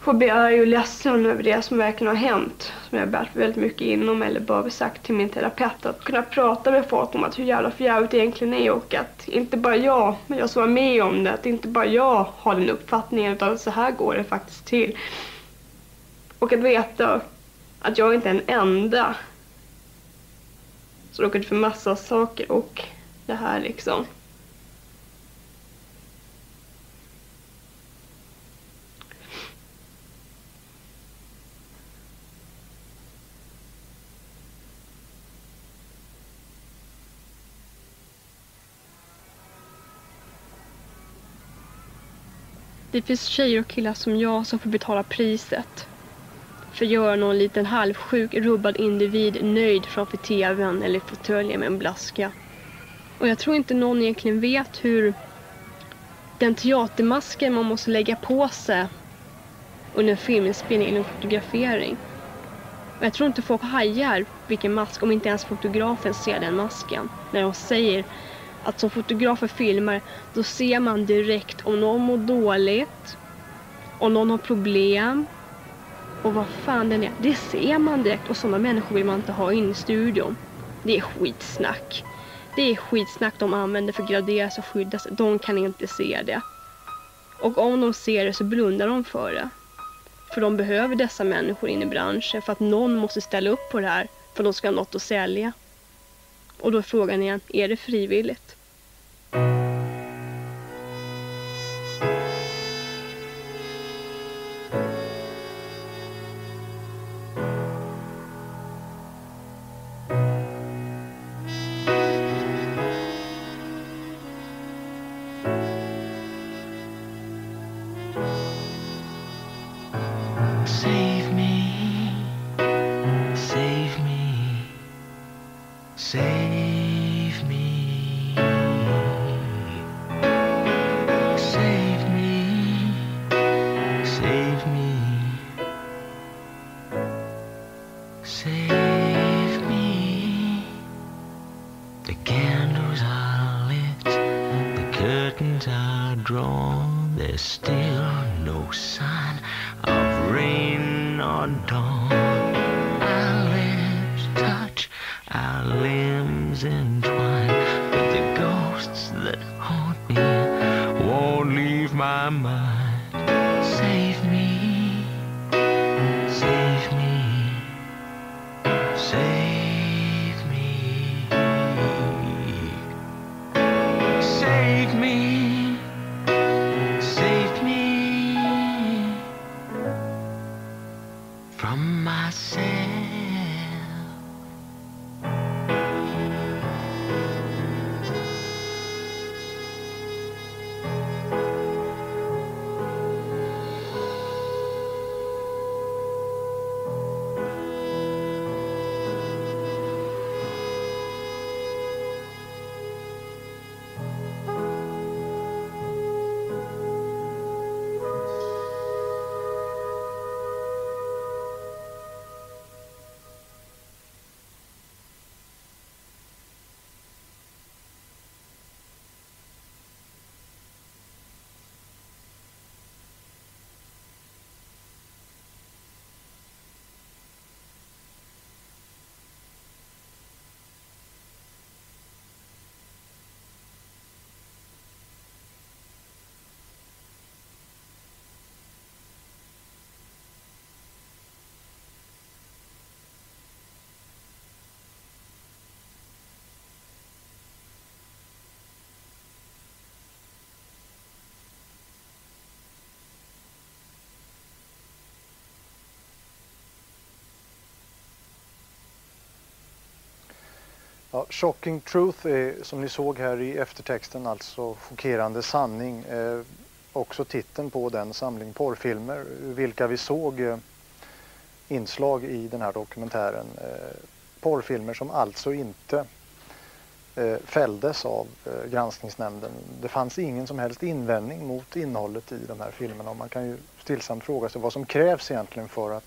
få bli arg och ledsen över det som verkligen har hänt, som jag har bärt väldigt mycket inom, eller bara sagt till min terapeut, att kunna prata med folk om att hur jävla förjävligt det egentligen är, och att inte bara jag, men jag som var med om det, att inte bara jag har den uppfattningen, utan så här går det faktiskt till. Och att veta att jag inte är en enda som råkat för massa saker, och det här liksom. Det finns tjejer och killar som jag som får betala priset för att göra någon liten halvsjuk, rubbad individ nöjd framför tvn eller fåtöljen med en blaska. Och jag tror inte någon egentligen vet hur den teatermasken man måste lägga på sig under en filminspelning eller en fotografering. Och jag tror inte folk hajar vilken mask, om inte ens fotografen ser den masken. När de säger att som fotografer filmar, då ser man direkt om någon mår dåligt, om någon har problem och vad fan den är. Det ser man direkt, och sådana människor vill man inte ha in i studion. Det är skitsnack. Det är skitsnack de använder för att graderas och skyddas. De kan inte se det. Och om de ser det så blundar de för det. För de behöver dessa människor in i branschen, för att någon måste ställa upp på det här för att de ska ha något att sälja. Och då är frågan igen, är det frivilligt? Save me, save me, save me, save me, save me, save me. The candles are lit, the curtains are drawn, there's still no sign of rain or dawn. Our lips touch, our limbs entwine, but the ghosts that haunt me won't leave my mind. Save me, save me, save me, save me, save me from myself. Ja, Shocking Truth är, som ni såg här i eftertexten, alltså chockerande sanning. Också titeln på den samling porrfilmer, vilka vi såg inslag i den här dokumentären. Porrfilmer som alltså inte fälldes av granskningsnämnden. Det fanns ingen som helst invändning mot innehållet i de här filmerna. Och man kan ju stillsamt fråga sig vad som krävs egentligen för att